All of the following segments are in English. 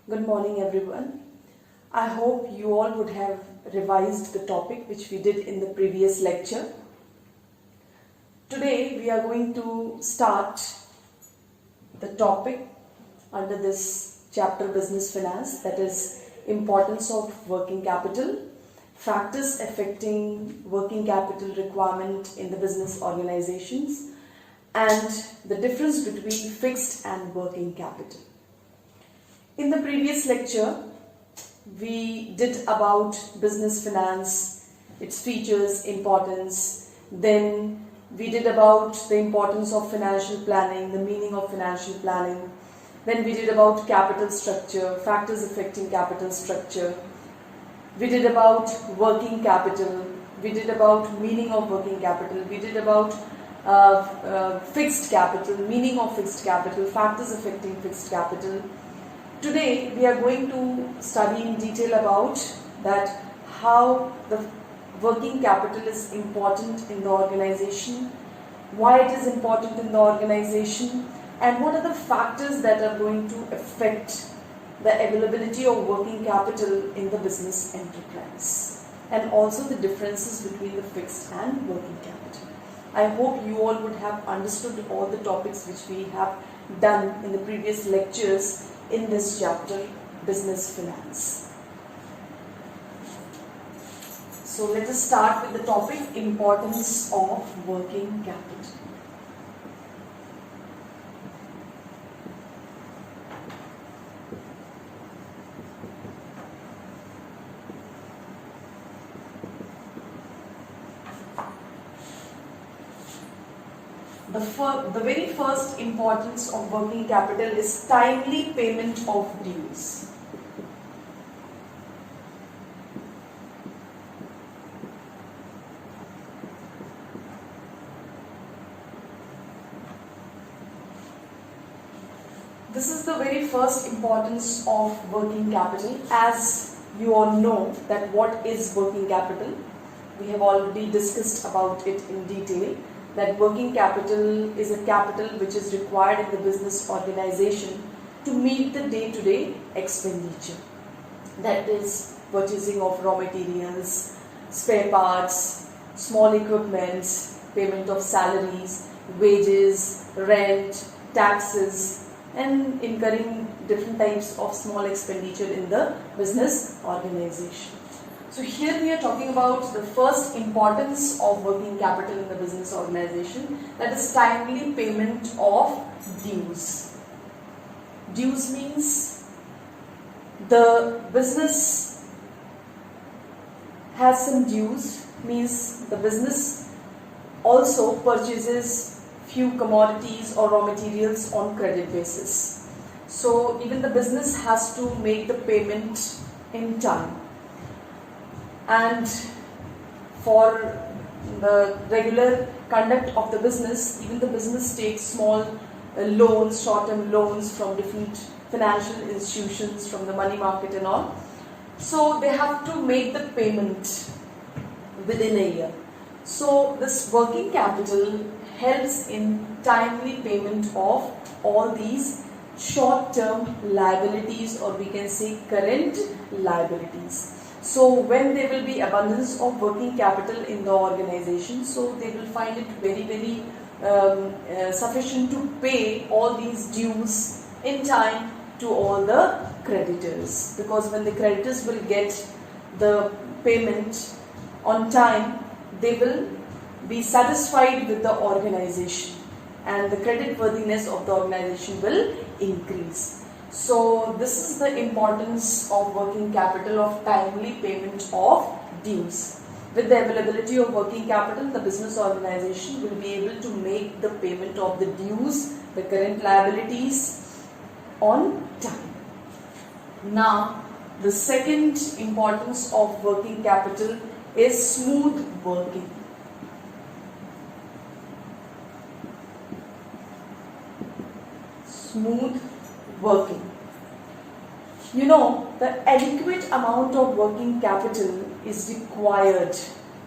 Good morning, everyone. I hope you all would have revised the topic which we did in the previous lecture. Today, we are going to start the topic under this chapter Business Finance, that is importance of working capital, factors affecting working capital requirement in the business organizations, and the difference between fixed and working capital. In the previous lecture, we did about business finance, its features, importance. Then we did about the importance of financial planning, the meaning of financial planning. Then we did about capital structure, factors affecting capital structure. We did about working capital. We did about meaning of working capital. We did about fixed capital, meaning of fixed capital, factors affecting fixed capital. Today we are going to study in detail about that how the working capital is important in the organization, why it is important in the organization, and what are the factors that are going to affect the availability of working capital in the business enterprise, and also the differences between the fixed and working capital. I hope you all would have understood all the topics which we have done in the previous lectures in this chapter, Business Finance. So let us start with the topic, importance of working capital. The very first importance of working capital is timely payment of dues. This is the very first importance of working capital. As you all know that what is working capital, we have already discussed about it in detail. That working capital is a capital which is required in the business organization to meet the day-to-day expenditure. That is purchasing of raw materials, spare parts, small equipments, payment of salaries, wages, rent, taxes, and incurring different types of small expenditure in the business organization. So here we are talking about the first importance of working capital in the business organization, that is timely payment of dues. Dues means the business has some dues, means the business also purchases few commodities or raw materials on credit basis. So even the business has to make the payment in time. And for the regular conduct of the business, even the business takes small loans, short-term loans from different financial institutions, from the money market and all. So they have to make the payment within a year. So this working capital helps in timely payment of all these short-term liabilities, or we can say current liabilities. So when there will be abundance of working capital in the organization, so they will find it very sufficient to pay all these dues in time to all the creditors. Because when the creditors will get the payment on time, they will be satisfied with the organization and the credit worthiness of the organization will increase. So this is the importance of working capital, of timely payment of dues. With the availability of working capital, the business organization will be able to make the payment of the dues, the current liabilities on time. Now, the second importance of working capital is smooth working. Smooth working. You know, the adequate amount of working capital is required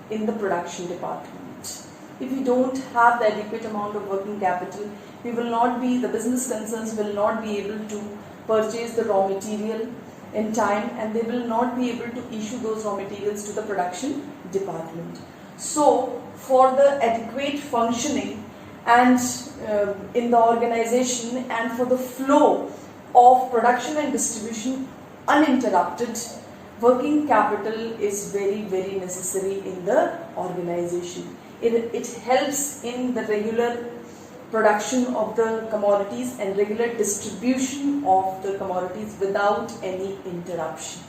in the production department. If you don't have the adequate amount of working capital, the business concerns will not be able to purchase the raw material in time, and they will not be able to issue those raw materials to the production department. So for the adequate functioning and in the organization, and for the flow of production and distribution uninterrupted, working capital is very, very necessary in the organization. It helps in the regular production of the commodities and regular distribution of the commodities without any interruption.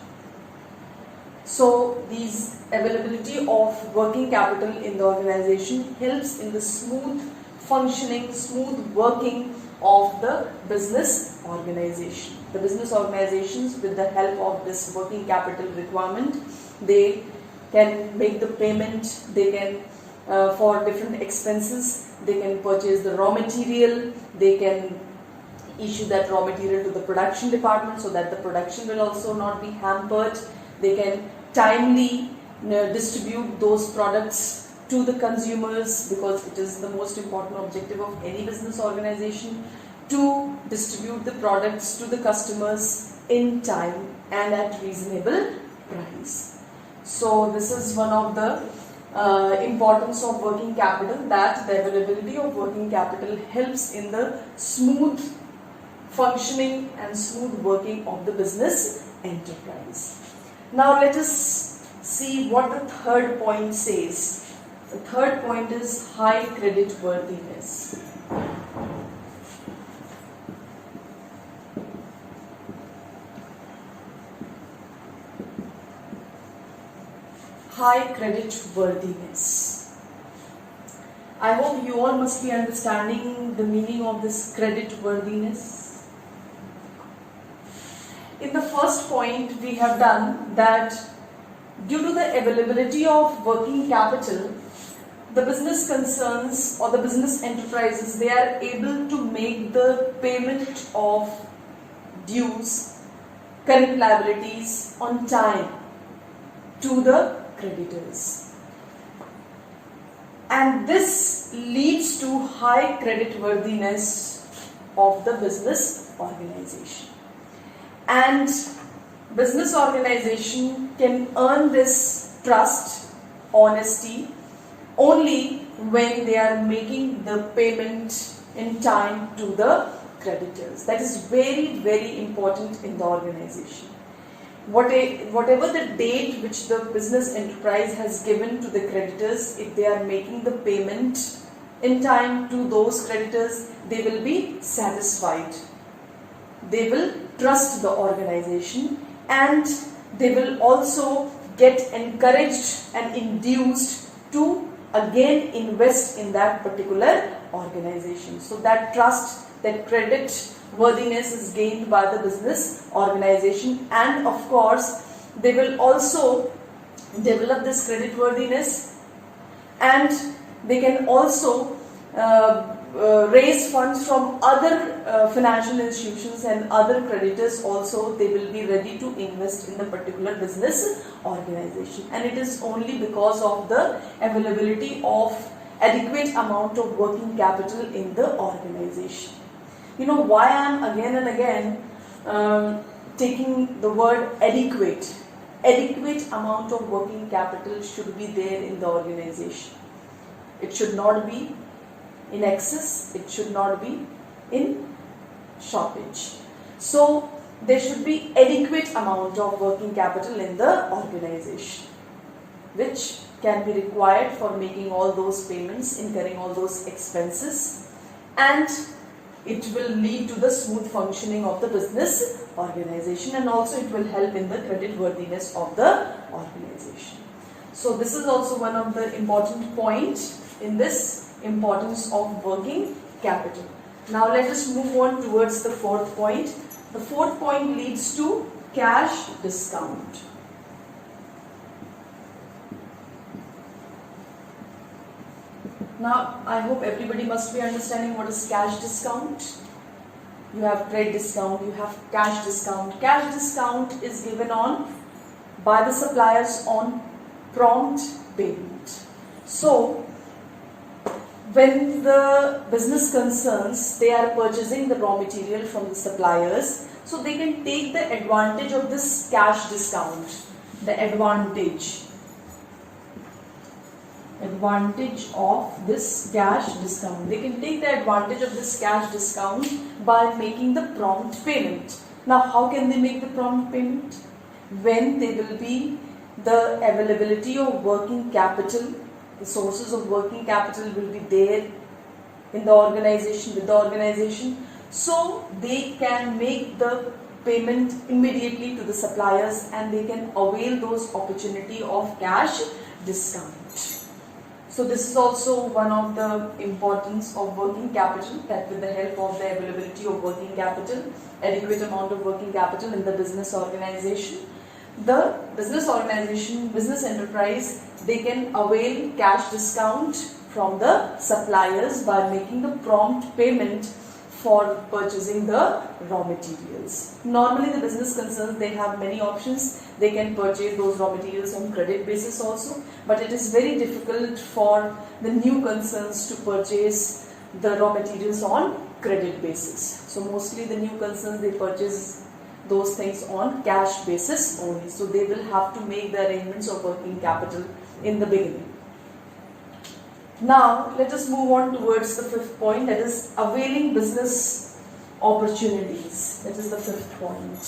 So these availability of working capital in the organization helps in the smooth functioning, smooth working of the business organization. The business organizations, with the help of this working capital requirement, they can make the payment, they can for different expenses, they can purchase the raw material, they can issue that raw material to the production department so that the production will also not be hampered. They can timely distribute those products to the consumers, because it is the most important objective of any business organization to distribute the products to the customers in time and at reasonable price. So this is one of the importance of working capital, that the availability of working capital helps in the smooth functioning and smooth working of the business enterprise. Now let us see what the third point says. The third point is high credit worthiness. High credit worthiness. I hope you all must be understanding the meaning of this credit worthiness. In the first point, we have done that due to the availability of working capital, the business concerns or the business enterprises, they are able to make the payment of dues, current liabilities on time to the creditors. And this leads to high credit worthiness of the business organization. And business organization can earn this trust, honesty, only when they are making the payment in time to the creditors. That is very, very important in the organization. Whatever the date which the business enterprise has given to the creditors, if they are making the payment in time to those creditors, they will be satisfied. They will trust the organization, and they will also get encouraged and induced to again invest in that particular organization. So that trust, that credit worthiness is gained by the business organization, and of course they will also develop this credit worthiness, and they can also raise funds from other financial institutions and other creditors also. They will be ready to invest in the particular business organization, and it is only because of the availability of adequate amount of working capital in the organization. You know why I am again and again taking the word adequate. Adequate amount of working capital should be there in the organization. It should not be in excess, it should not be in shortage. So there should be adequate amount of working capital in the organization, which can be required for making all those payments, incurring all those expenses, and it will lead to the smooth functioning of the business organization, and also it will help in the credit worthiness of the organization. So this is also one of the important points in this importance of working capital. Now let us move on towards the fourth point. The fourth point leads to cash discount. Now I hope everybody must be understanding what is cash discount. You have trade discount, you have cash discount. Cash discount is given on by the suppliers on prompt payment. So when the business concerns, they are purchasing the raw material from the suppliers, so they can take the advantage of this cash discount. The advantage of this cash discount. They can take the advantage of this cash discount by making the prompt payment. Now, how can they make the prompt payment? When there will be the availability of working capital, the sources of working capital will be there in the organization, with the organization, so they can make the payment immediately to the suppliers and they can avail those opportunity of cash discount. So this is also one of the importance of working capital, that with the help of the availability of working capital, adequate amount of working capital in the business organization, the business organization, business enterprise, they can avail cash discount from the suppliers by making the prompt payment for purchasing the raw materials. Normally the business concerns, they have many options. They can purchase those raw materials on credit basis also, but it is very difficult for the new concerns to purchase the raw materials on credit basis. So mostly the new concerns, they purchase those things on cash basis only. So they will have to make the arrangements of working capital in the beginning. Now let us move on towards the fifth point, that is availing business opportunities. That is the fifth point.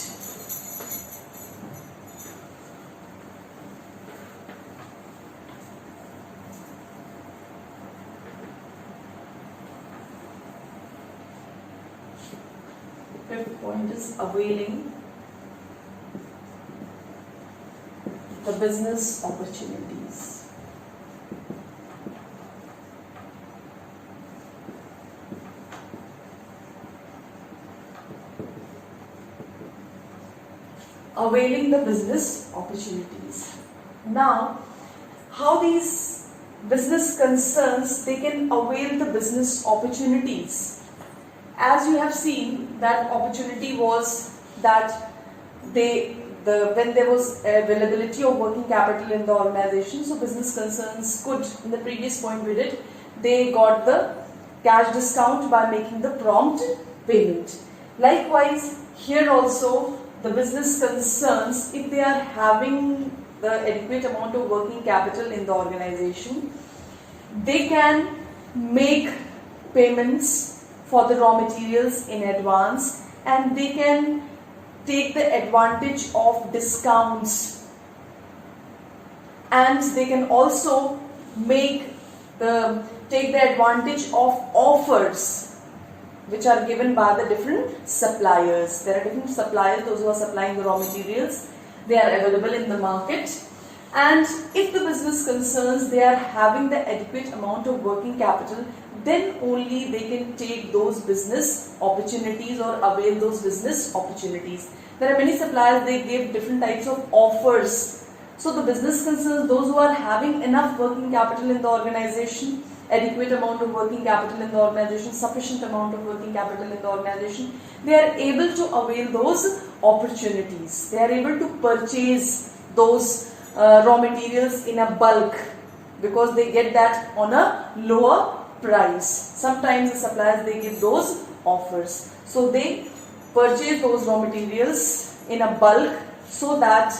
Fifth point is availing the business opportunities. Availing the business opportunities. Now, how these business concerns, they can avail the business opportunities. As you have seen, that opportunity was that when there was availability of working capital in the organization, so business concerns could, in the previous point we did, they got the cash discount by making the prompt payment. Likewise, here also the business concerns, if they are having the adequate amount of working capital in the organization, they can make payments for the raw materials in advance and they can take the advantage of discounts, and they can also take the advantage of offers which are given by the different suppliers. There are different suppliers, those who are supplying the raw materials, they are available in the market, and if the business concerns, they are having the adequate amount of working capital, then only they can take those business opportunities or avail those business opportunities. There are many suppliers, they give different types of offers. So the business concerns, those who are having enough working capital in the organization, adequate amount of working capital in the organization, sufficient amount of working capital in the organization, they are able to avail those opportunities. They are able to purchase those raw materials in a bulk because they get that on a lower price. Sometimes the suppliers, they give those offers. So they purchase those raw materials in a bulk so that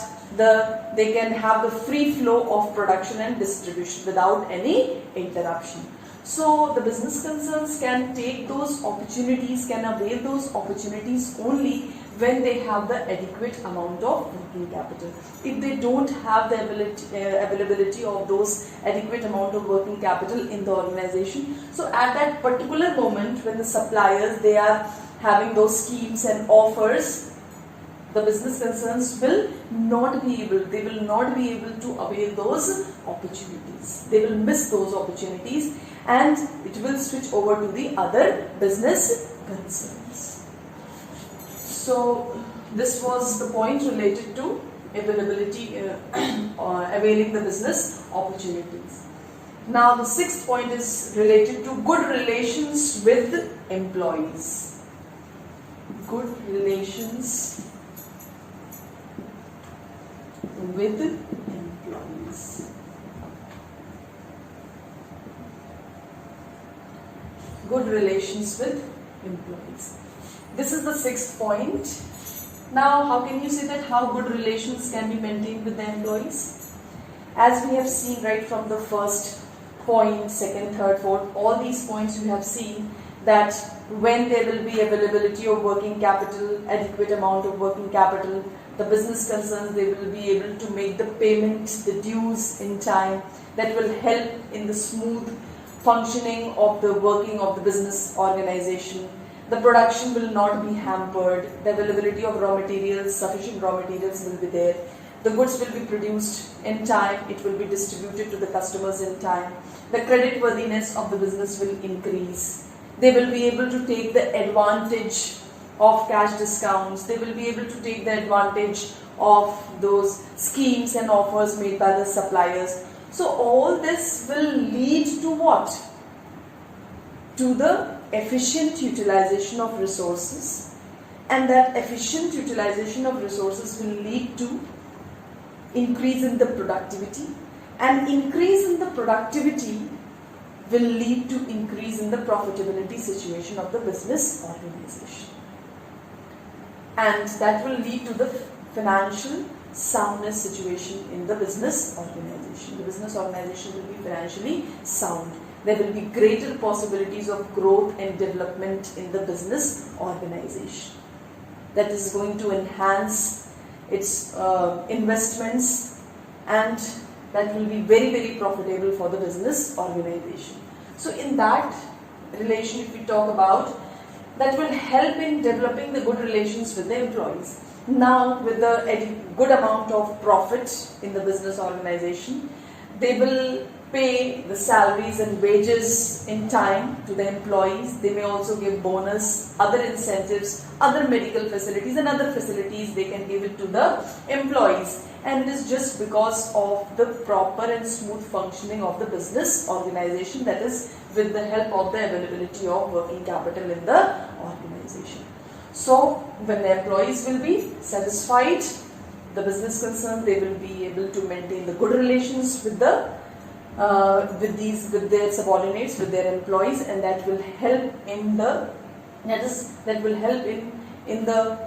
they can have the free flow of production and distribution without any interruption. So the business concerns can take those opportunities, can avail those opportunities only when they have the adequate amount of working capital. If they don't have the availability of those adequate amount of working capital in the organization, so at that particular moment when the suppliers, they are having those schemes and offers, the business concerns will not be able to avail those opportunities. They will miss those opportunities and it will switch over to the other business concerns. So this was the point related to availability or availing the business opportunities. Now the sixth point is related to good relations with employees. Good relations with employees. good relations with employees. This is the sixth point. Now, how can you say that how good relations can be maintained with the employees? As we have seen right from the first point, second, third, fourth, all these points you have seen that when there will be availability of working capital, adequate amount of working capital, the business concerns, they will be able to make the payment, the dues in time. That will help in the smooth functioning of the working of the business organization. The production will not be hampered. The availability of raw materials, sufficient raw materials will be there. The goods will be produced in time. It will be distributed to the customers in time. The creditworthiness of the business will increase. They will be able to take the advantage of cash discounts. They will be able to take the advantage of those schemes and offers made by the suppliers. So all this will lead to what? To the efficient utilization of resources, and that efficient utilization of resources will lead to increase in the productivity, and increase in the productivity will lead to increase in the profitability situation of the business organization, and that will lead to the financial soundness situation in the business organization. The business organization will be financially sound. There will be greater possibilities of growth and development in the business organization. That is going to enhance its investments, and that will be very, very profitable for the business organization. So in that relation, if we talk about, that will help in developing the good relations with the employees. Now, with the good amount of profit in the business organization, they will pay the salaries and wages in time to the employees. They may also give bonus, other incentives, other medical facilities and other facilities they can give it to the employees. And it is just because of the proper and smooth functioning of the business organization, that is with the help of the availability of working capital in the organization. So when the employees will be satisfied, the business concerned, they will be able to maintain the good relations with the with their subordinates, with their employees, and that will help in the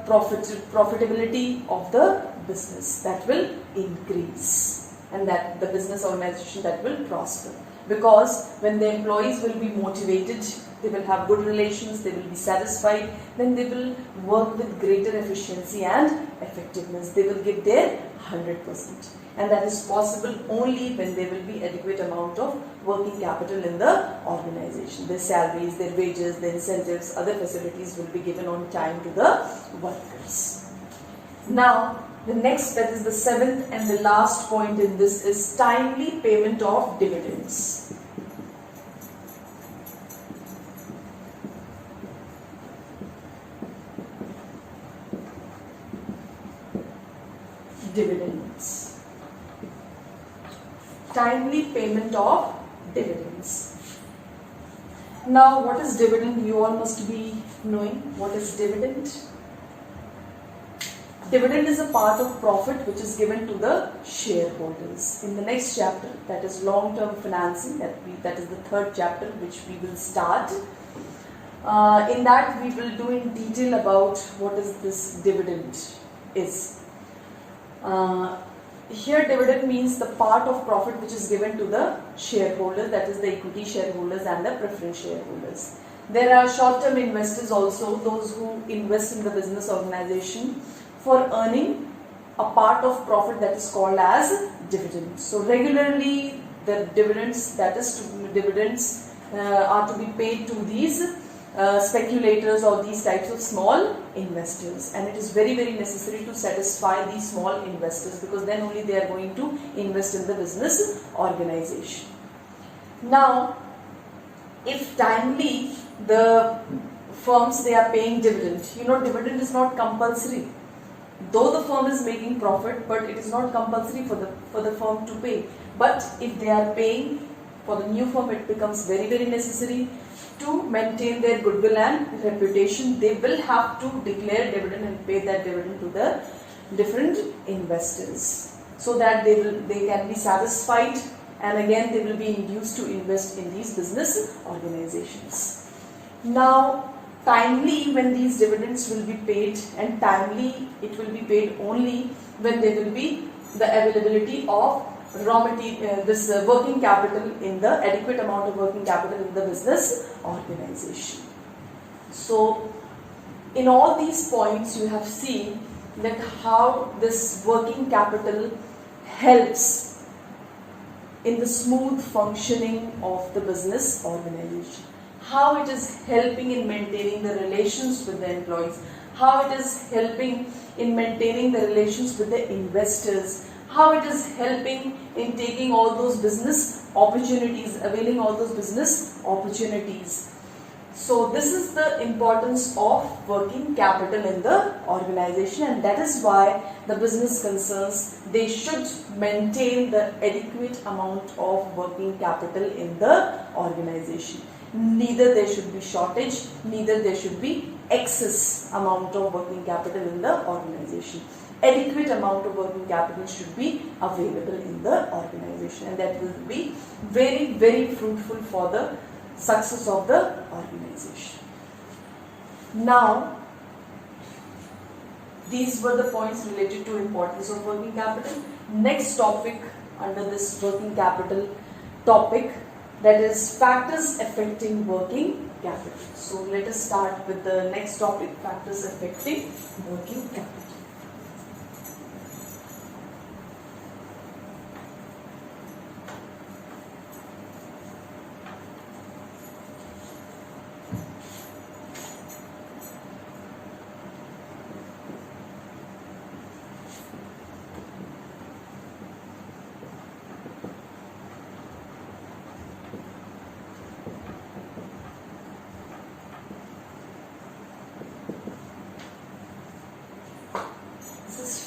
profitability of the business. That will increase, and that the business organization, that will prosper, because when the employees will be motivated, they will have good relations, they will be satisfied, then they will work with greater efficiency and effectiveness. They will give their 100%. And that is possible only when there will be adequate amount of working capital in the organization. Their salaries, their wages, their incentives, other facilities will be given on time to the workers. Now, the next, that is the seventh and the last point in this, is timely payment of dividends. Dividends. Timely payment of dividends. Now, what is dividend? You all must be knowing what is dividend. Dividend is a part of profit which is given to the shareholders. In the next chapter, that is long-term financing, that is the third chapter which we will start. In that we will do in detail about what is this dividend is. Here dividend means the part of profit which is given to the shareholders, that is the equity shareholders and the preference shareholders. There are short-term investors also, those who invest in the business organization for earning a part of profit that is called as dividends. So regularly the dividends, are to be paid to these speculators or these types of small investors, and it is very, very necessary to satisfy these small investors, because then only they are going to invest in the business organization. Now, if timely the firms, they are paying dividend, dividend is not compulsory, though the firm is making profit, but it is not compulsory for the firm to pay. But if they are paying for the new firm, it becomes very, very necessary to maintain their goodwill and reputation. They will have to declare dividend and pay that dividend to the different investors, so that they can be satisfied, and again they will be induced to invest in these business organizations. Now, timely when these dividends will be paid, and timely it will be paid only when there will be the availability of raw material, working capital in the adequate amount of working capital in the business organization. So, in all these points, you have seen that how this working capital helps in the smooth functioning of the business organization, how it is helping in maintaining the relations with the employees, how it is helping in maintaining the relations with the investors, how it is helping in taking all those business opportunities, availing all those business opportunities. So this is the importance of working capital in the organization, and that is why the business concerns, they should maintain the adequate amount of working capital in the organization. Neither there should be shortage, neither there should be excess amount of working capital in the organization. Adequate amount of working capital should be available in the organization, and that will be very, very fruitful for the success of the organization. Now, these were the points related to importance of working capital. Next topic under this working capital topic, that is factors affecting working capital. So let us start with the next topic, factors affecting working capital.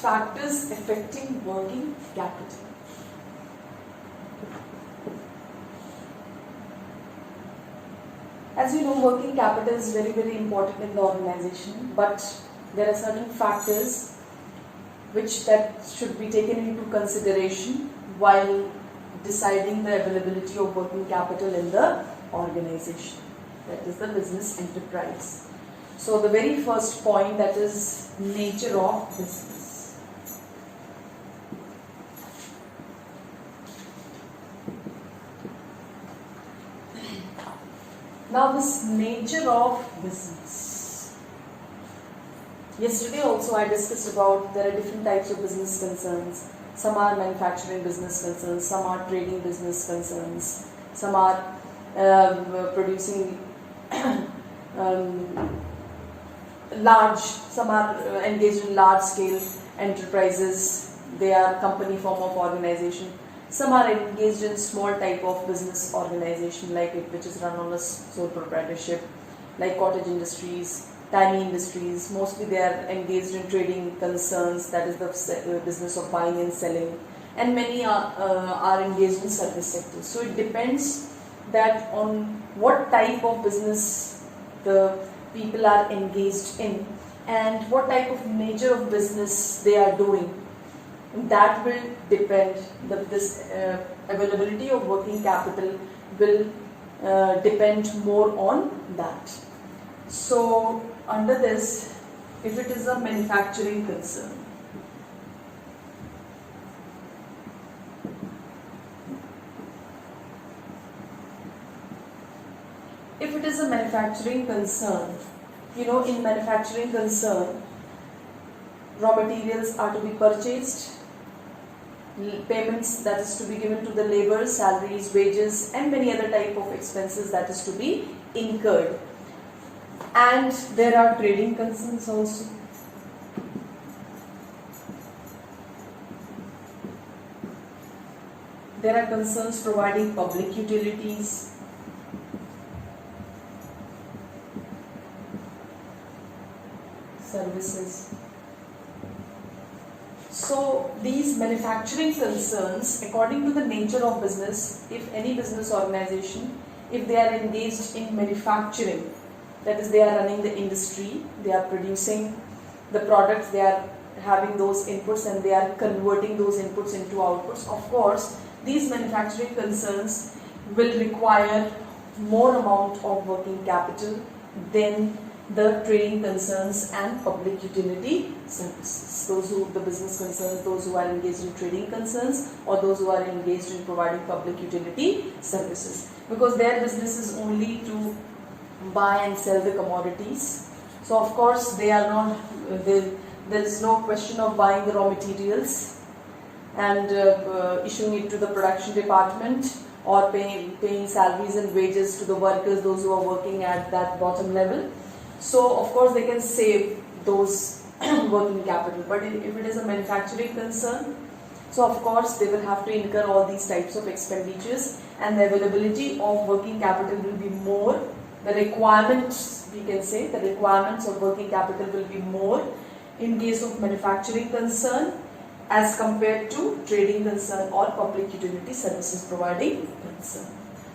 Factors affecting working capital. As you know, working capital is very, very important in the organization, but there are certain factors which that should be taken into consideration while deciding the availability of working capital in the organization, that is the business enterprise. So the very first point, that is nature of business. Now this nature of business. Yesterday also I discussed about there are different types of business concerns. Some are manufacturing business concerns, some are trading business concerns, some are producing large, some are engaged in large scale enterprises, they are company form of organization. Some are engaged in small type of business organization like it, which is run on a sole proprietorship, like cottage industries, tiny industries. Mostly they are engaged in trading concerns, that is the business of buying and selling, and many are engaged in service sectors. So it depends that on what type of business the people are engaged in and what type of nature of business they are doing. That will depend, this availability of working capital will depend more on that. So under this, if it is a manufacturing concern, if it is a manufacturing concern, you know, in manufacturing concern, raw materials are to be purchased, payments that is to be given to the labor, salaries, wages, and many other type of expenses that is to be incurred. And there are trading concerns also. There are concerns providing public utilities, services. So these manufacturing concerns, according to the nature of business, if any business organization, if they are engaged in manufacturing, that is they are running the industry, they are producing the products, they are having those inputs and they are converting those inputs into outputs, of course these manufacturing concerns will require more amount of working capital, then the trading concerns and public utility services. The business concerns, those who are engaged in trading concerns, or those who are engaged in providing public utility services, because their business is only to buy and sell the commodities. So of course they are not, there is no question of buying the raw materials and issuing it to the production department, or paying salaries and wages to the workers, those who are working at that bottom level. So of course they can save those working capital. But if it is a manufacturing concern, so of course they will have to incur all these types of expenditures, and the availability of working capital will be more. The requirements, we can say, the requirements of working capital will be more in case of manufacturing concern as compared to trading concern or public utility services providing concern.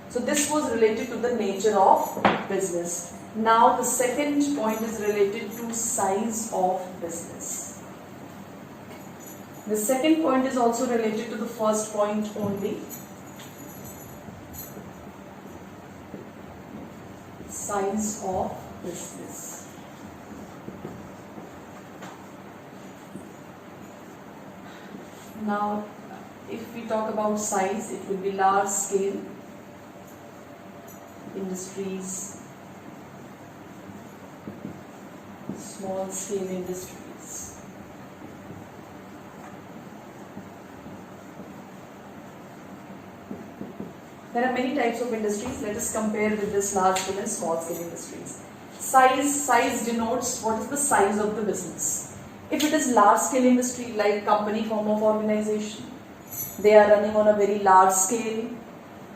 So this was related to the nature of business. Now the second point is related to size of business. The second point is also related to the first point only. Size of business. Now, if we talk about size, it will be large scale industries, small scale industries. There are many types of industries. Let us compare with this large scale and small scale industries. Size denotes what is the size of the business. If it is large scale industry, like company form of organization, they are running on a very large scale.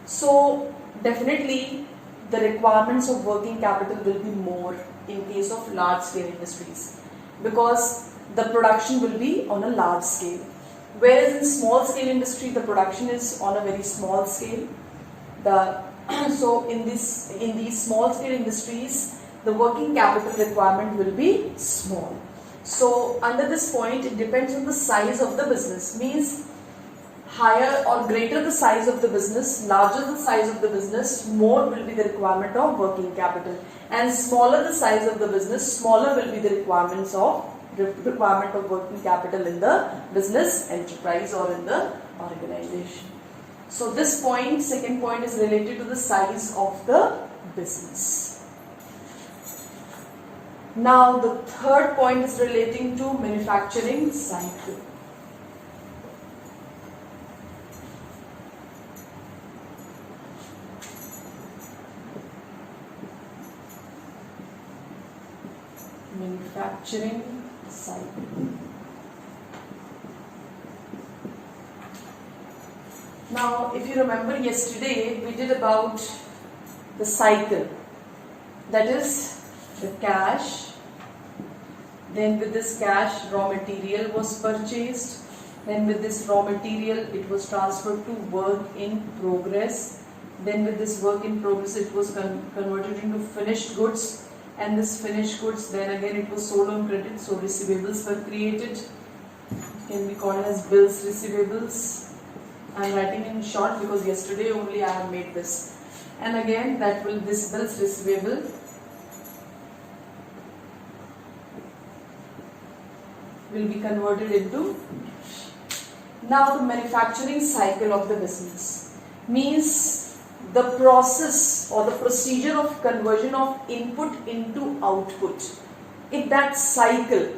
So definitely the requirements of working capital will be more in case of large scale industries, because the production will be on a large scale. Whereas in small scale industry, the production is on a very small scale. So in these small scale industries, the working capital requirement will be small. So under this point, it depends on the size of the business. Means higher or greater the size of the business, larger the size of the business, more will be the requirement of working capital. And smaller the size of the business, smaller will be the requirement of working capital in the business enterprise or in the organization. So this point, second point, is related to the size of the business. Now the third point is relating to manufacturing cycle. Manufacturing cycle. Now, if you remember yesterday, we did about the cycle. That is the cash. Then with this cash, raw material was purchased. Then with this raw material, it was transferred to work in progress. Then with this work in progress, it was converted into finished goods. And this finished goods, then again it was sold on credit, so receivables were created. It can be called as bills receivables. I am writing in short because yesterday only I have made this. And again this bills receivable will be converted into. Now the manufacturing cycle of the business means the process or the procedure of conversion of input into output. In that cycle,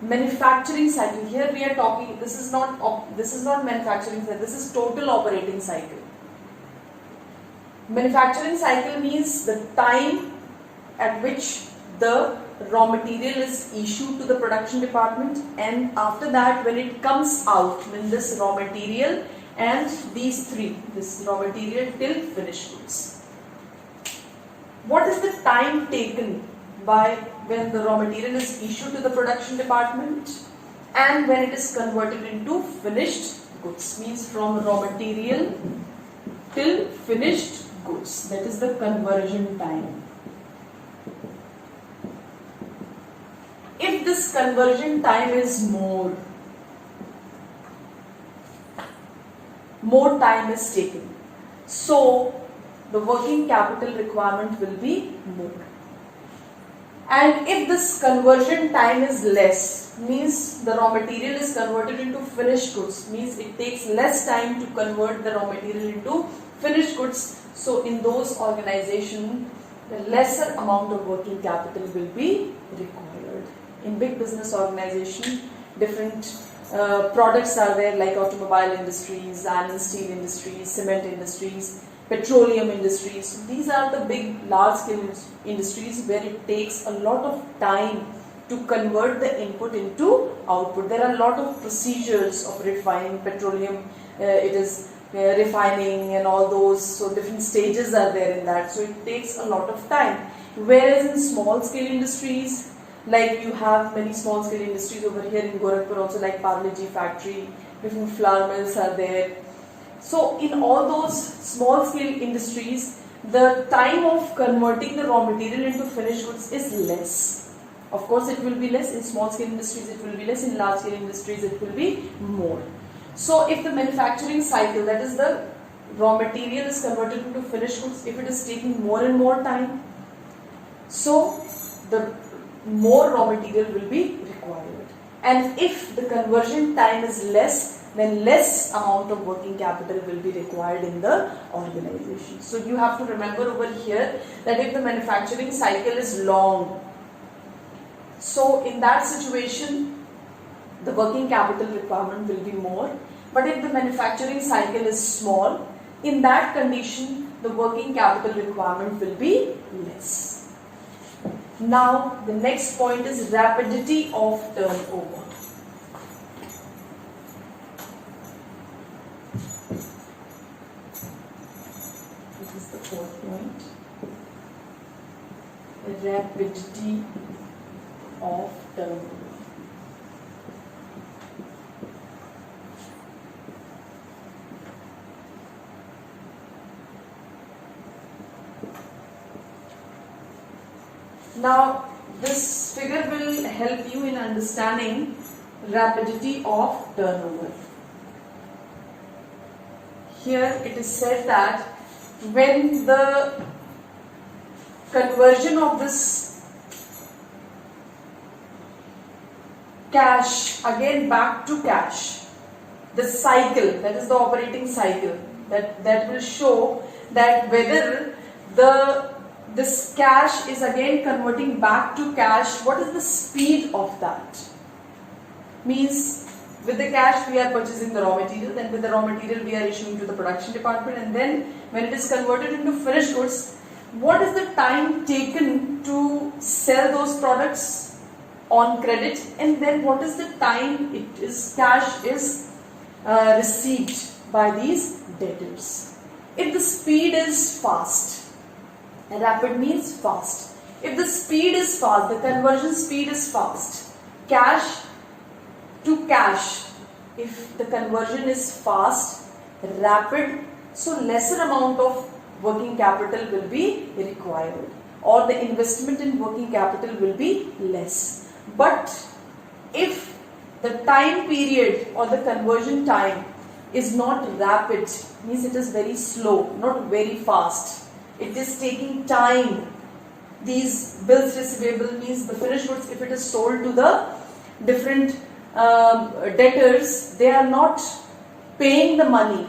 manufacturing cycle, here we are talking, this is not manufacturing cycle, this is total operating cycle. Manufacturing cycle means the time at which the raw material is issued to the production department, and after that when it comes out, when this raw material and these three, this raw material till finished goods. What is the time taken by when the raw material is issued to the production department and when it is converted into finished goods? Means from raw material till finished goods. That is the conversion time. If this conversion time is more time is taken, so the working capital requirement will be more. And if this conversion time is less, means the raw material is converted into finished goods, means it takes less time to convert the raw material into finished goods. So in those organizations, the lesser amount of working capital will be required. In big business organization, different products are there like automobile industries, iron and steel industries, cement industries, petroleum industries. So these are the big large scale industries where it takes a lot of time to convert the input into output. There are a lot of procedures of refining petroleum. It is refining and all those, so different stages are there in that, so it takes a lot of time. Whereas in small scale industries, like you have many small scale industries over here in Gorakhpur also, like Parle-G factory, different flour mills are there. So in all those small scale industries, the time of converting the raw material into finished goods is less. Of course it will be less in small scale industries, it will be less in large scale industries, it will be more. So if the manufacturing cycle, that is the raw material is converted into finished goods, if it is taking more and more time, so the more raw material will be required. And if the conversion time is less, then less amount of working capital will be required in the organization. So you have to remember over here that if the manufacturing cycle is long, so in that situation the working capital requirement will be more. But if the manufacturing cycle is small, in that condition the working capital requirement will be less. Now the next point is rapidity of turnover. This is the fourth point. Rapidity of turnover. Now this figure will help you in understanding rapidity of turnover. Here it is said that when the conversion of this cash again back to cash, the cycle, that is the operating cycle, that will show that whether this cash is again converting back to cash, what is the speed of that? Means with the cash we are purchasing the raw material, then with the raw material we are issuing to the production department, and then when it is converted into finished goods, what is the time taken to sell those products on credit, and then what is the time cash is received by these debtors. If the speed is fast, rapid means fast. If the speed is fast, the conversion speed is fast, cash to cash, if the conversion is fast, rapid, so lesser amount of working capital will be required, or the investment in working capital will be less. But if the time period or the conversion time is not rapid, means it is very slow, not very fast, it is taking time. These bills receivable means the finished goods, if it is sold to the different debtors, they are not paying the money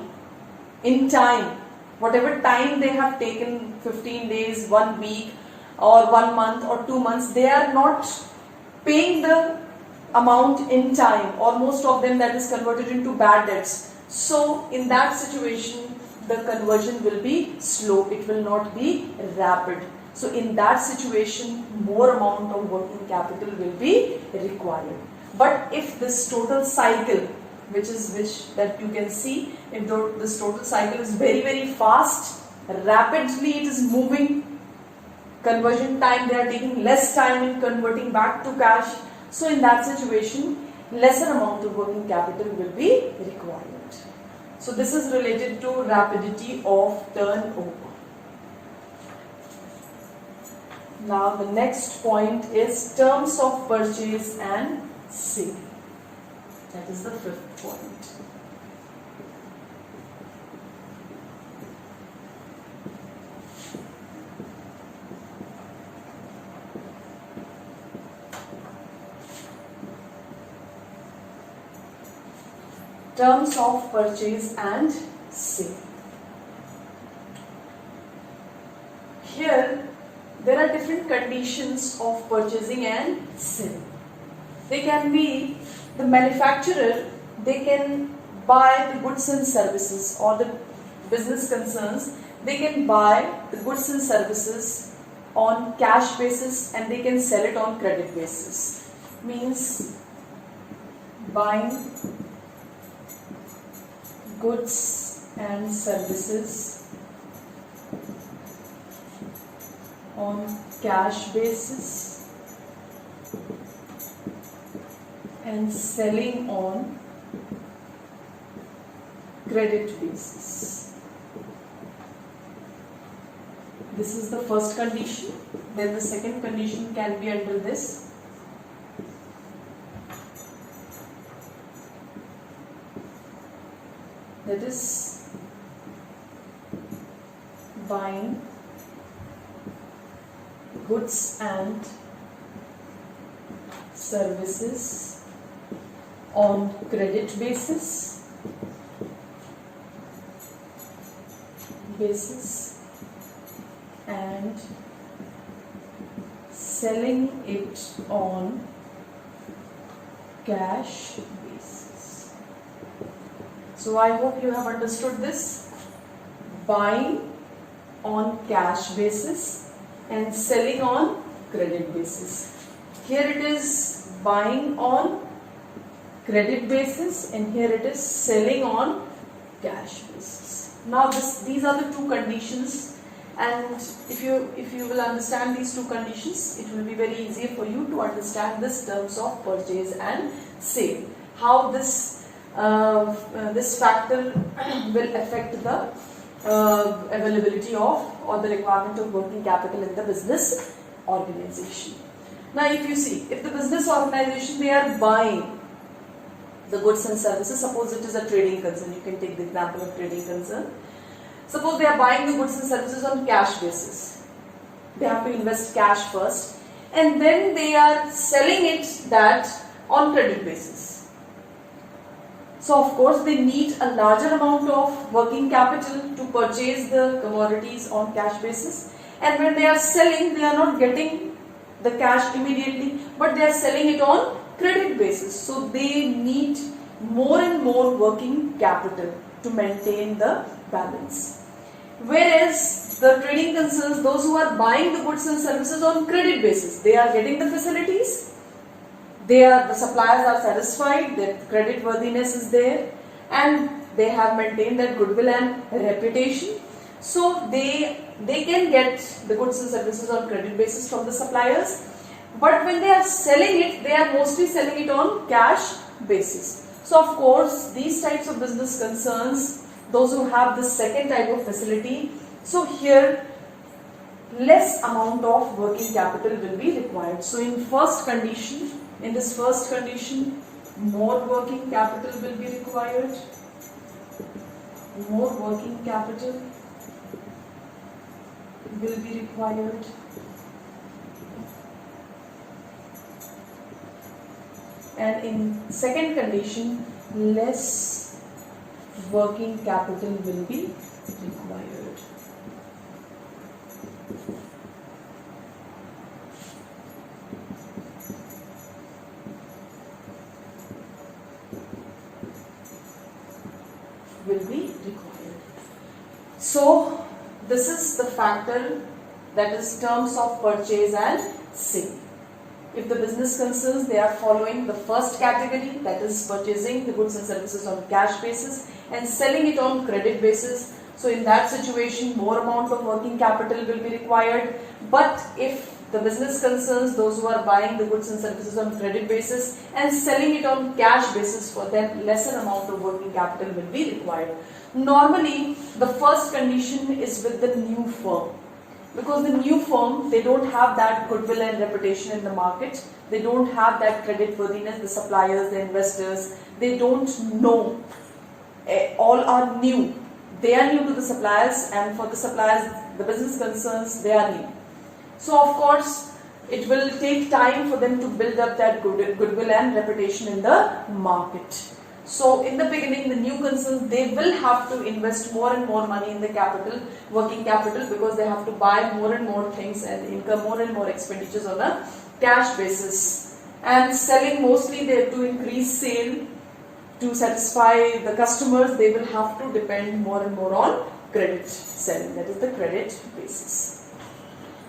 in time. Whatever time they have taken, 15 days, 1 week or 1 month or 2 months, they are not paying the amount in time, or most of them that is converted into bad debts. So in that situation the conversion will be slow, it will not be rapid. So in that situation more amount of working capital will be required. But if this total cycle, which that you can see, if this total cycle is very fast, rapidly it is moving, conversion time they are taking less time in converting back to cash, so in that situation lesser amount of working capital will be required. So this is related to rapidity of turnover. Now the next point is terms of purchase and sale. That is the fifth point. terms of purchase and sale. Here there are different conditions of purchasing and sale. They can be the manufacturer, they can buy the goods and services, or the business concerns, they can buy the goods and services on cash basis and they can sell it on credit basis. Means buying goods and services on cash basis and selling on credit basis. This is the first condition. Then the second condition can be under this. That is buying goods and services on credit basis and selling it on cash basis. So I hope you have understood this. Buying on cash basis and selling on credit basis. Here it is buying on credit basis and here it is selling on cash basis. Now these are the two conditions, and if you will understand these two conditions, it will be very easy for you to understand this terms of purchase and sale. How this factor will affect the availability of or the requirement of working capital in the business organization. Now if you see, if the business organization, they are buying the goods and services, suppose it is a trading concern, you can take the example of trading concern. Suppose they are buying the goods and services on cash basis. They have to invest cash first and then they are selling it that on credit basis. So of course they need a larger amount of working capital to purchase the commodities on cash basis, and when they are selling, they are not getting the cash immediately, but they are selling it on credit basis. So they need more and more working capital to maintain the balance. Whereas the trading concerns, those who are buying the goods and services on credit basis, they are getting the facilities, the suppliers are satisfied, their credit worthiness is there, and they have maintained their goodwill and reputation. So they can get the goods and services on credit basis from the suppliers. But when they are selling it, they are mostly selling it on cash basis. So of course, these types of business concerns, those who have this second type of facility, so here less amount of working capital will be required. So in this first condition, more working capital will be required. More working capital will be required. And in second condition, less working capital will be required. So this is the factor, that is terms of purchase and sale. If the business concerns, they are following the first category, that is purchasing the goods and services on cash basis and selling it on credit basis. So in that situation, more amount of working capital will be required. But if the business concerns, those who are buying the goods and services on credit basis and selling it on cash basis, for them lesser amount of working capital will be required. Normally, the first condition is with the new firm. Because the new firm, they don't have that goodwill and reputation in the market. They don't have that credit worthiness, the suppliers, the investors, they don't know. All are new. They are new to the suppliers, and for the suppliers, the business concerns, they are new. So of course, it will take time for them to build up that goodwill and reputation in the market. So in the beginning, the new concerns, they will have to invest more and more money in the capital, working capital, because they have to buy more and more things and incur more and more expenditures on a cash basis. And selling, mostly they have to increase sale to satisfy the customers. They will have to depend more and more on credit selling, that is the credit basis.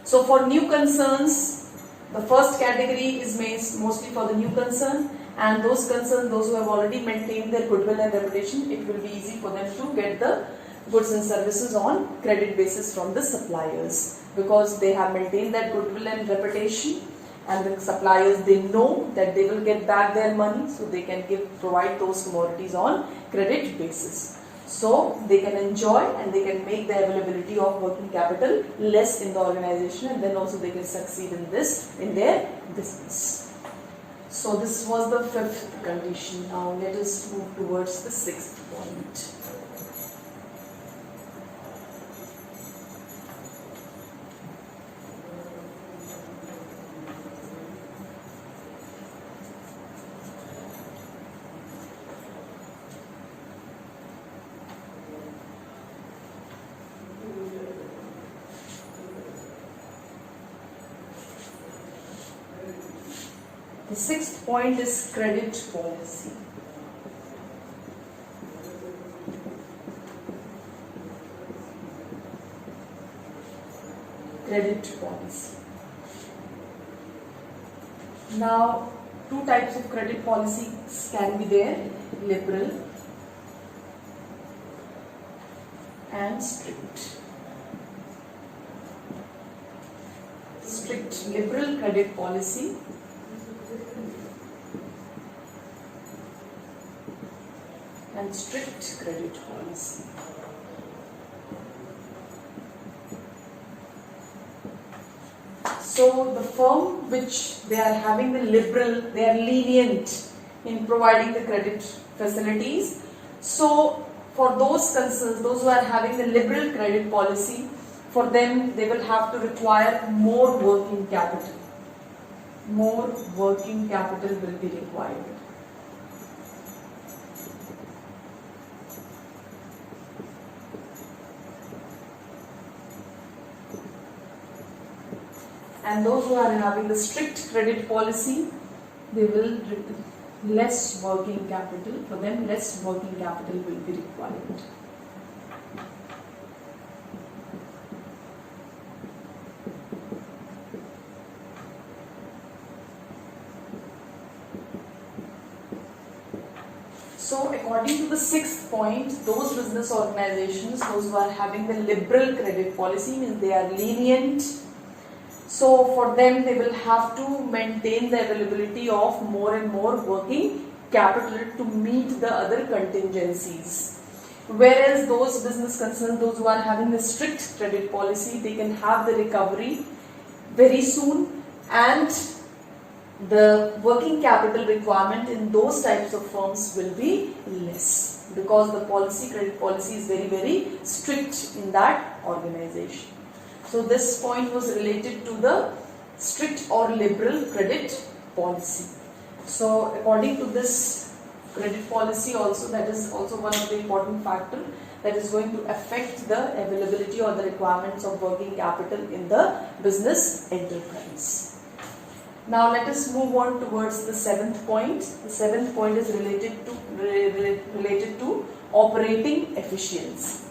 So for new concerns, the first category is mostly for the new concern, and those concerns, those who have already maintained their goodwill and reputation, it will be easy for them to get the goods and services on credit basis from the suppliers, because they have maintained that goodwill and reputation, and the suppliers, they know that they will get back their money, so they can provide those commodities on credit basis. So they can enjoy and they can make the availability of working capital less in the organization, and then also they can succeed in this in their business. So this was the fifth condition. Now let us move towards the sixth point. The sixth point is credit policy. Credit policy. Now, two types of credit policies can be there: liberal and strict. Strict liberal credit policy and strict credit policy. So the firm which they are having the liberal, they are lenient in providing the credit facilities. So for those concerns, those who are having the liberal credit policy, for them they will have to require more working capital. More working capital will be required. And those who are having the strict credit policy, they will less working capital. For them, less working capital will be required. So according to the sixth point, those business organizations, those who are having the liberal credit policy, means they are lenient. So for them, they will have to maintain the availability of more and more working capital to meet the other contingencies. Whereas those business concerns, those who are having the strict credit policy, they can have the recovery very soon, and the working capital requirement in those types of firms will be less, because the credit policy is very, very strict in that organization. So this point was related to the strict or liberal credit policy. So according to this credit policy also, that is also one of the important factors that is going to affect the availability or the requirements of working capital in the business enterprise. Now let us move on towards the seventh point. The seventh point is related to operating efficiency.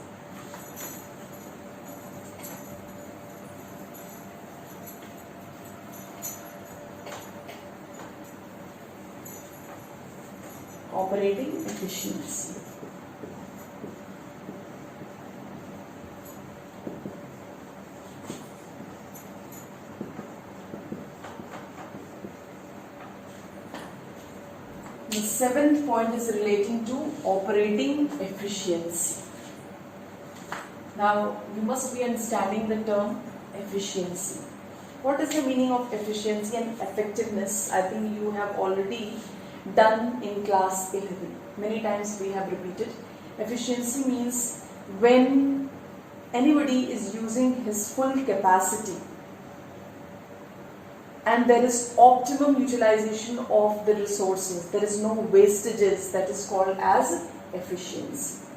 Operating efficiency. The seventh point is relating to operating efficiency. Now you must be understanding the term efficiency. What is the meaning of efficiency and effectiveness? I think you have already done in class 11. Many times we have repeated. Efficiency means when anybody is using his full capacity and there is optimum utilization of the resources. There is no wastages, that is called as efficiency.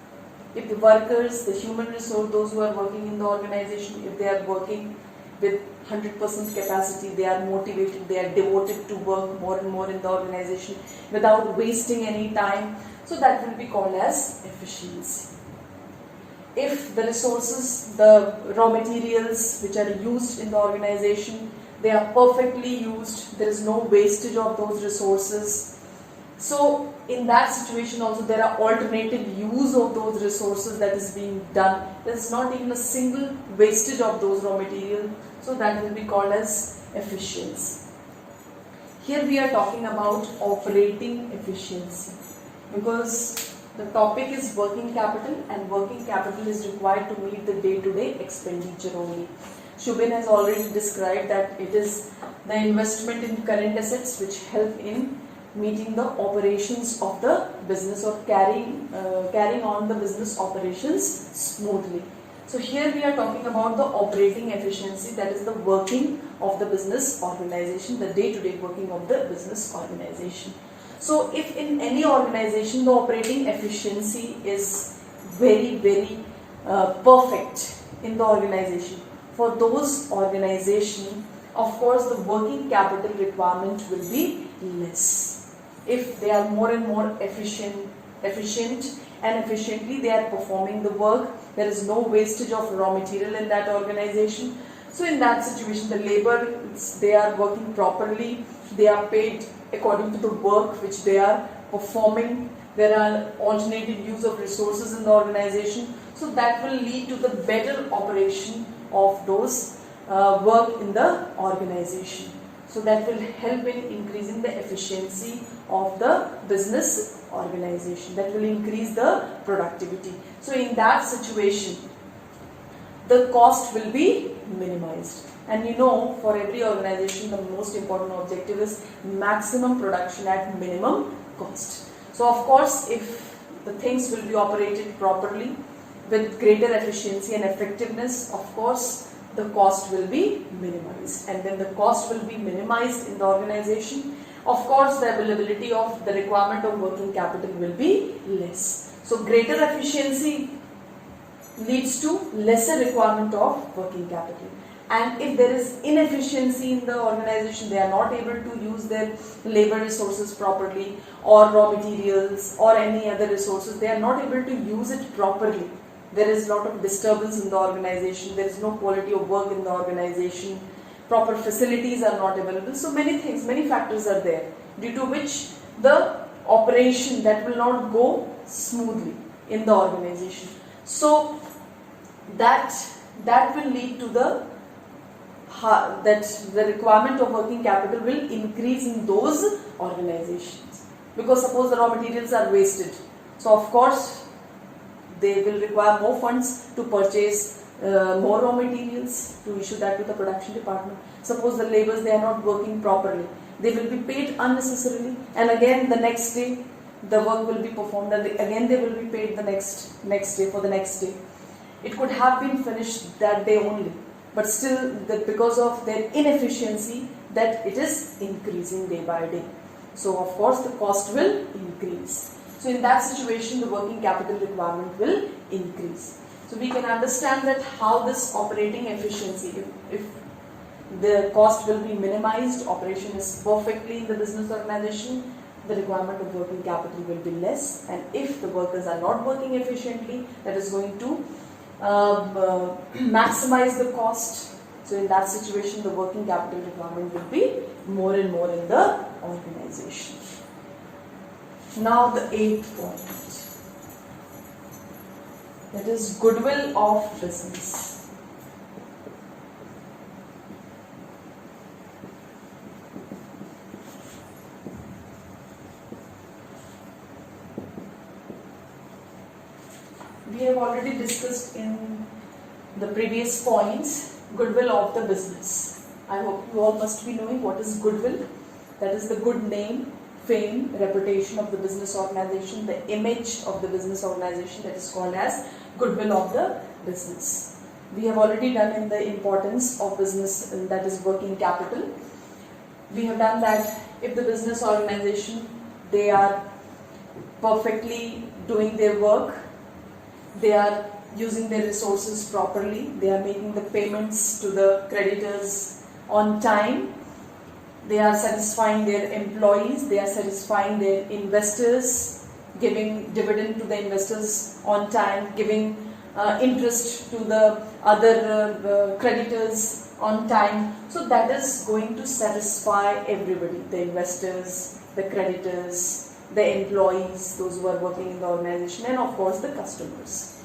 If the workers, the human resource, those who are working in the organization, if they are working with 100% capacity, they are motivated, they are devoted to work more and more in the organization without wasting any time, so that will be called as efficiency. If the resources, the raw materials which are used in the organization, they are perfectly used, there is no wastage of those resources. So in that situation also there are alternative use of those resources that is being done. There is not even a single wastage of those raw materials, so that will be called as efficiency. Here we are talking about operating efficiency, because the topic is working capital, and working capital is required to meet the day-to-day expenditure only. Shubin has already described that it is the investment in current assets which help in meeting the operations of the business, or carrying on the business operations smoothly. So here we are talking about the operating efficiency, that is the working of the business organization, the day-to-day working of the business organization. So if in any organization the operating efficiency is very perfect in the organization, for those organization, of course the working capital requirement will be less. If they are more and more efficient and efficiently they are performing the work, there is no wastage of raw material in that organization. So in that situation, the labor, they are working properly, they are paid according to the work which they are performing. There are alternative use of resources in the organization, so that will lead to the better operation of those work in the organization. So that will help in increasing the efficiency of the business organization. That will increase the productivity. So in that situation, the cost will be minimized. And you know, for every organization, the most important objective is maximum production at minimum cost. So of course, if the things will be operated properly with greater efficiency and effectiveness, of course, the cost will be minimized. And when the cost will be minimized in the organization, of course the availability of the requirement of working capital will be less. So greater efficiency leads to lesser requirement of working capital. And if there is inefficiency in the organization, they are not able to use their labor resources properly, or raw materials or any other resources, they are not able to use it properly. There is a lot of disturbance in the organization, there is no quality of work in the organization, proper facilities are not available. So many things, many factors are there, due to which the operation that will not go smoothly in the organization. So that will lead to the requirement of working capital will increase in those organizations. Because suppose the raw materials are wasted, so of course they will require more funds to purchase more raw materials, to issue that to the production department. Suppose the laborers, they are not working properly, they will be paid unnecessarily, and again the next day the work will be performed, and again they will be paid the next day for the next day. It could have been finished that day only, but still because of their inefficiency, that it is increasing day by day. So of course the cost will increase. So in that situation, the working capital requirement will increase. So we can understand that how this operating efficiency, if the cost will be minimized, operation is perfectly in the business organization, the requirement of working capital will be less. And if the workers are not working efficiently, that is going to maximize the cost. So in that situation, the working capital requirement will be more and more in the organization. Now the 8th point, that is goodwill of business. We have already discussed in the previous points goodwill of the business. I hope you all must be knowing what is goodwill. That is the good name, fame, reputation of the business organization, the image of the business organization, that is called as goodwill of the business. We have already done in the importance of business, that is working capital. we have done that if the business organization, they are perfectly doing their work, they are using their resources properly, they are making the payments to the creditors on time, they are satisfying their employees, they are satisfying their investors, giving dividend to the investors on time, giving interest to the other creditors on time. So that is going to satisfy everybody, the investors, the creditors, the employees, those who are working in the organization, and of course the customers.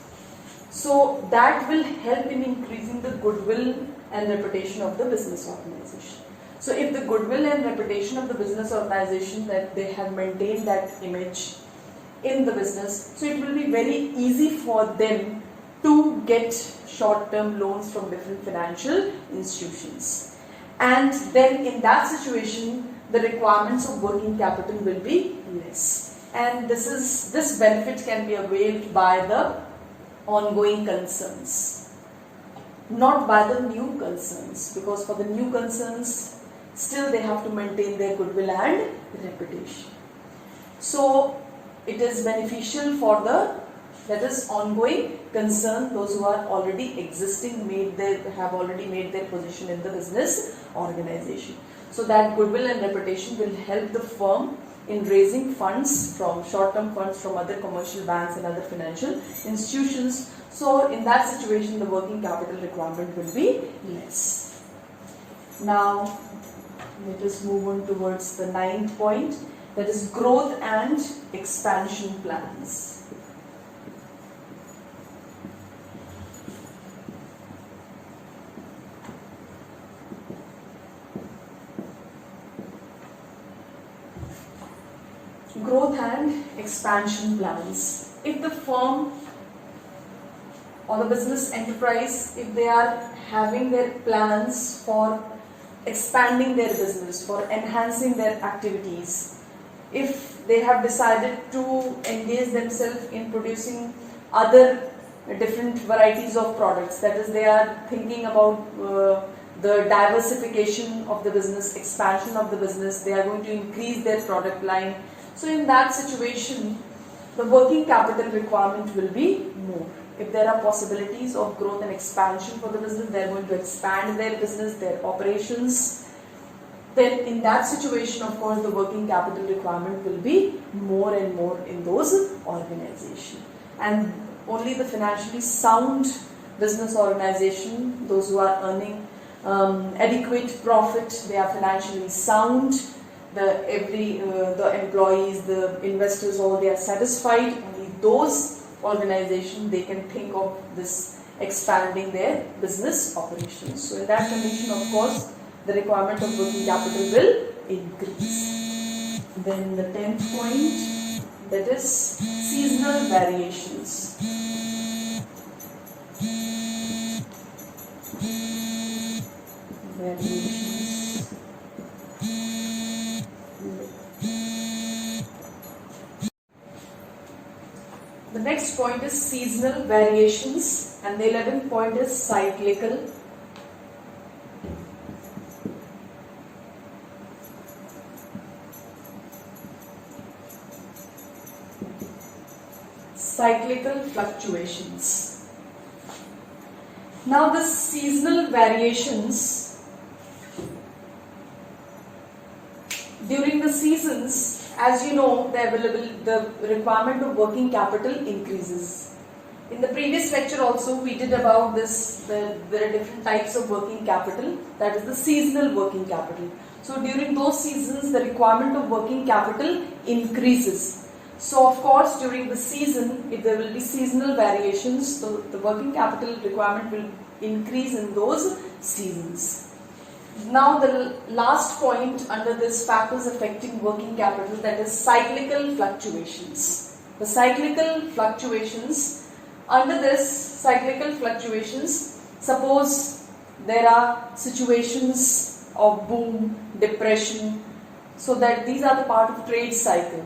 So that will help in increasing the goodwill and reputation of the business organization. So if the goodwill and reputation of the business organization, that they have maintained that image in the business, so it will be very easy for them to get short-term loans from different financial institutions. And then in that situation, the requirements of working capital will be less. And this benefit can be availed by the ongoing concerns, not by the new concerns, because for the new concerns, still they have to maintain their goodwill and reputation. So it is beneficial for the, that is, ongoing concern, those who are already existing, have already made their position in the business organization. So that goodwill and reputation will help the firm in raising funds from short-term funds from other commercial banks and other financial institutions. So in that situation, the working capital requirement will be less. Now let us move on towards the 9th point, that is growth and expansion plans. Growth and expansion plans. If the firm or the business enterprise, if they are having their plans for expanding their business, for enhancing their activities, if they have decided to engage themselves in producing other different varieties of products, that is, they are thinking about the diversification of the business, expansion of the business, they are going to increase their product line. So in that situation, the working capital requirement will be more. If there are possibilities of growth and expansion for the business, they are going to expand their business, their operations, then in that situation, of course, the working capital requirement will be more and more in those organizations. And only the financially sound business organization, those who are earning adequate profit, they are financially sound, the employees, the investors, all they are satisfied, only those organizations, they can think of this expanding their business operations. So in that condition, of course, the requirement of working capital will increase. Then the 10th point, that is seasonal variations. The next point is seasonal variations, and the 11th point is cyclical. Cyclical fluctuations. Now the seasonal variations, during the seasons, as you know, the requirement of working capital increases. In the previous lecture also we did about this, there are different types of working capital, that is the seasonal working capital. So during those seasons the requirement of working capital increases. So of course during the season, if there will be seasonal variations, so the working capital requirement will increase in those seasons. Now the last point under this factors affecting working capital, that is cyclical fluctuations. The cyclical fluctuations, under this cyclical fluctuations, suppose there are situations of boom, depression, so that these are the part of trade cycle,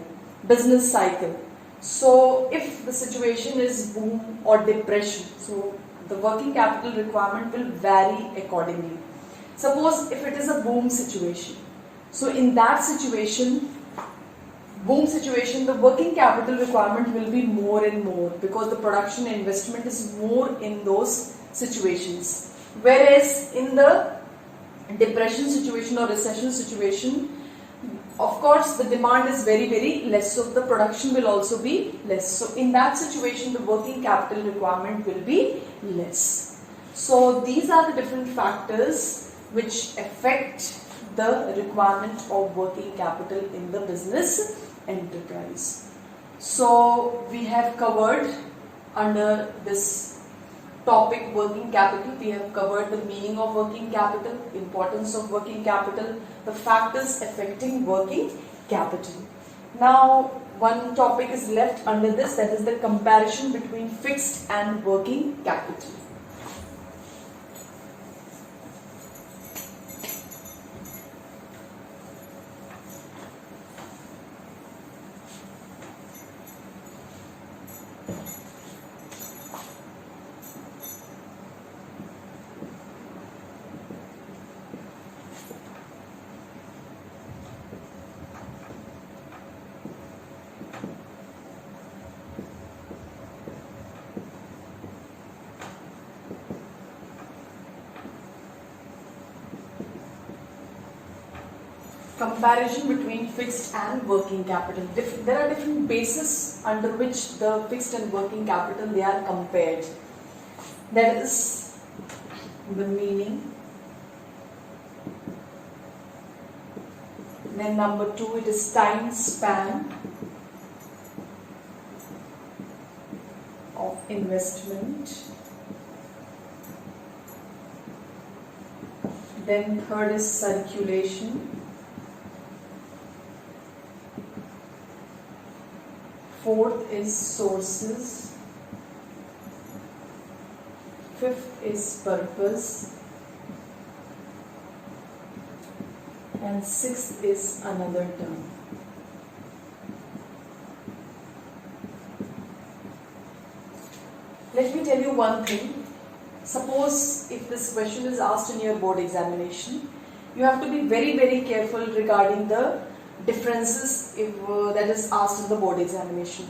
business cycle. So if the situation is boom or depression, so the working capital requirement will vary accordingly. Suppose if it is a boom situation, So in that situation, boom situation, the working capital requirement will be more and more because the production investment is more in those situations. Whereas in the depression situation or recession situation, of course the demand is very very less, so the production will also be less. So in that situation the working capital requirement will be less. So these are the different factors which affect the requirement of working capital in the business enterprise. So we have covered under this topic working capital, we have covered the meaning of working capital, importance of working capital, the factors affecting working capital. Now one topic is left under this, that is the comparison between fixed and working capital. Comparison between fixed and working capital. There are different bases under which the fixed and working capital they are compared. That is the meaning. Then number 2, it is time span of investment. Then third is circulation. Fourth is sources. Fifth is purpose. And sixth is another term. Let me tell you one thing. Suppose if this question is asked in your board examination, you have to be very very careful regarding the differences if that is asked in the board examination.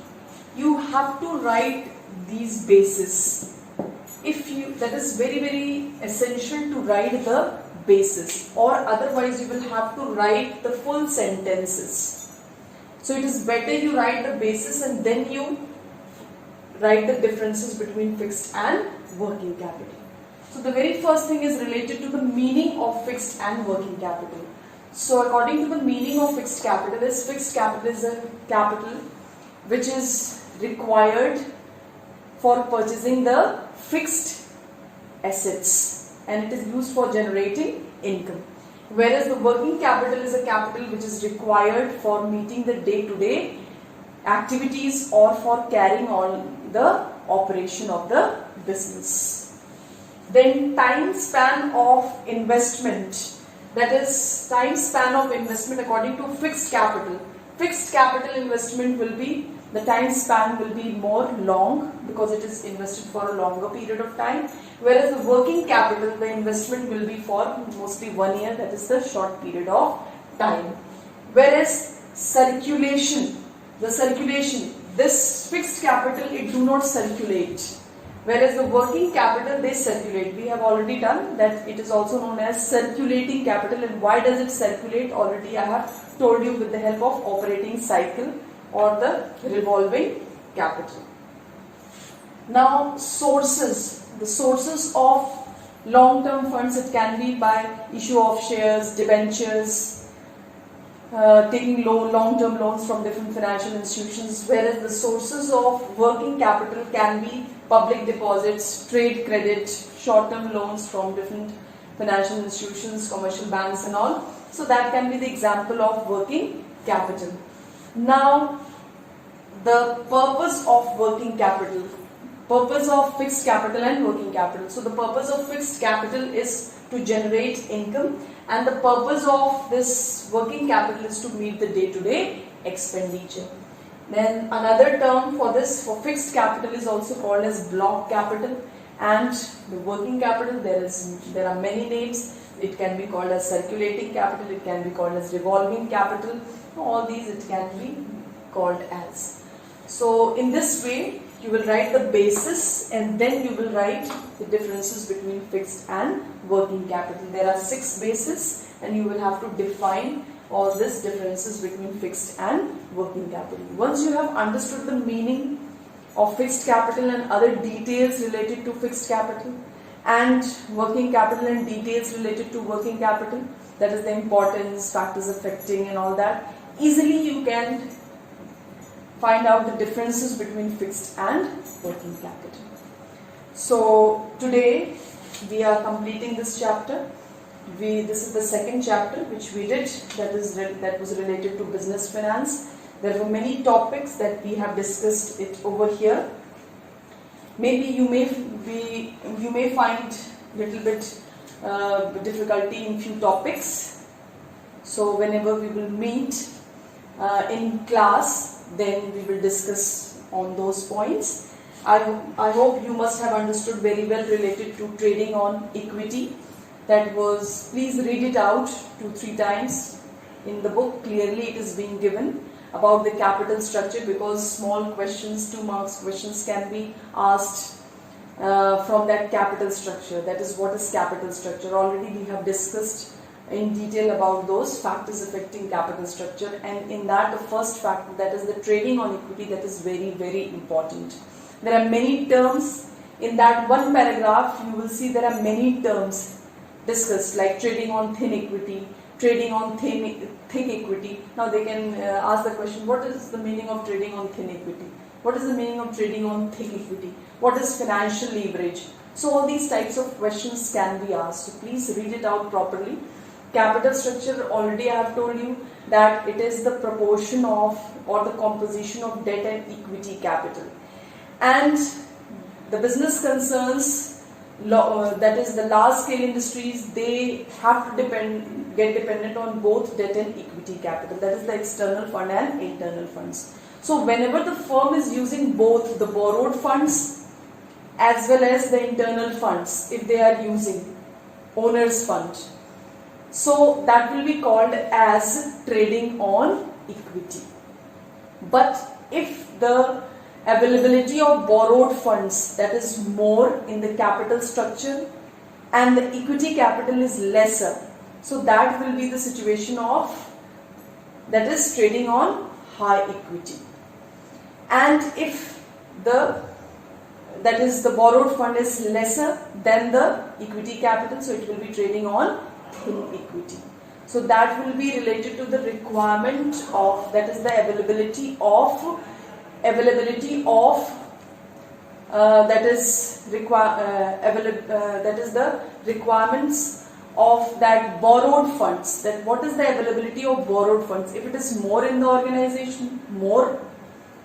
You have to write these bases. That is very very essential to write the basis, or otherwise you will have to write the full sentences. So it is better you write the basis and then you write the differences between fixed and working capital. So the very first thing is related to the meaning of fixed and working capital. So according to the meaning of fixed capital is a capital which is required for purchasing the fixed assets and it is used for generating income. Whereas the working capital is a capital which is required for meeting the day-to-day activities or for carrying on the operation of the business. Then time span of investment. That is time span of investment according to fixed capital. Fixed capital investment will be, the time span will be more long because it is invested for a longer period of time. Whereas the working capital, the investment will be for mostly 1 year, that is the short period of time. Whereas circulation, this fixed capital, it do not circulate. Whereas the working capital, they circulate. We have already done that. It is also known as circulating capital. And why does it circulate? Already I have told you with the help of operating cycle or the revolving capital. Now sources. The sources of long-term funds, it can be by issue of shares, debentures, taking long-term loans from different financial institutions, whereas the sources of working capital can be public deposits, trade credit, short-term loans from different financial institutions, commercial banks and all. So that can be the example of working capital. Now, the purpose of working capital, purpose of fixed capital and working capital. So the purpose of fixed capital is to generate income, and the purpose of this working capital is to meet the day-to-day expenditure. Then another term for this, for fixed capital, is also called as block capital, and the working capital, there are many names. it can be called as circulating capital, it can be called as revolving capital, all these it can be called as. So in this way you will write the basis and then you will write the differences between fixed and working capital. There are 6 bases and you will have to define all these differences between fixed and working capital. Once you have understood the meaning of fixed capital and other details related to fixed capital and working capital and details related to working capital, that is the importance, factors affecting and all that, easily you can find out the differences between fixed and working capital. So today we are completing this chapter. This is the second chapter which we did, that was related to business finance. There were many topics that we have discussed it over here. Maybe you may find little bit difficulty in few topics. So whenever we will meet in class, then we will discuss on those points. I hope you must have understood very well related to trading on equity. That was, please read it out 2-3 times in the book. Clearly it is being given about the capital structure, because small questions, 2 marks questions can be asked from that capital structure. That is, what is capital structure? Already we have discussed in detail about those factors affecting capital structure, and in that the first factor, that is the trading on equity, that is very, very important. There are many terms in that one paragraph. You will see there are many terms discussed, like trading on thin equity, trading on thick equity. Now they can ask the question, what is the meaning of trading on thin equity? What is the meaning of trading on thick equity? What is financial leverage? So all these types of questions can be asked. So please read it out properly. Capital structure, already I have told you that it is the proportion of or the composition of debt and equity capital. And the business concerns, that is the large scale industries, they have to get dependent on both debt and equity capital. That is the external fund and internal funds. So whenever the firm is using both the borrowed funds as well as the internal funds, if they are using owner's fund, so that will be called as trading on equity. But if the availability of borrowed funds, that is more in the capital structure, and the equity capital is lesser, so that will be the situation of, that is trading on high equity. And if the borrowed fund is lesser than the equity capital, so it will be trading on thin equity. So that will be related to the requirement of, that is the availability of that is the requirements of that borrowed funds. That what is the availability of borrowed funds? If it is more in the organization, more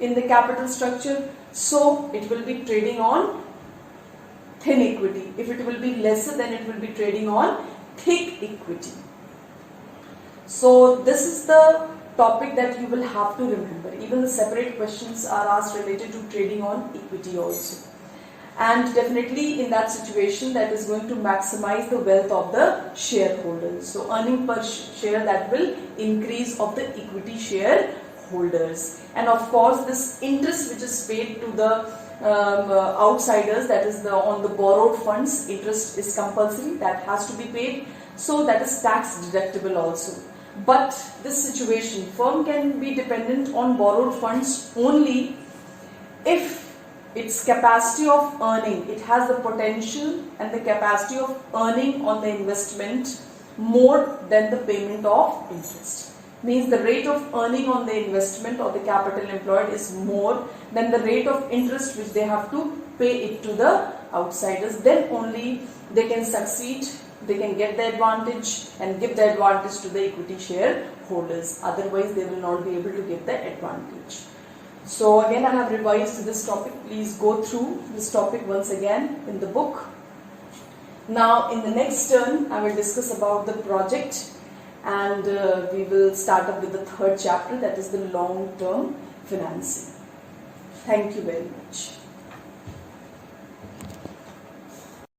in the capital structure, so it will be trading on thin equity. If it will be lesser, then it will be trading on thick equity. So this is the topic that you will have to remember. Even the separate questions are asked related to trading on equity also. And definitely in that situation, that is going to maximize the wealth of the shareholders. So earning per share, that will increase of the equity shareholders. And of course this interest which is paid to the outsiders, that is on the borrowed funds, interest is compulsory, that has to be paid. So that is tax deductible also. But this situation, firm can be dependent on borrowed funds only if its capacity of earning, it has the potential and the capacity of earning on the investment more than the payment of interest. Means the rate of earning on the investment or the capital employed is more than the rate of interest which they have to pay it to the outsiders. Then only they can succeed, they can get the advantage and give the advantage to the equity shareholders. Otherwise they will not be able to get the advantage. So again I have revised this topic. Please go through this topic once again in the book. Now in the next turn I will discuss about the project, and we will start up with the third chapter, that is the long-term financing. Thank you very much.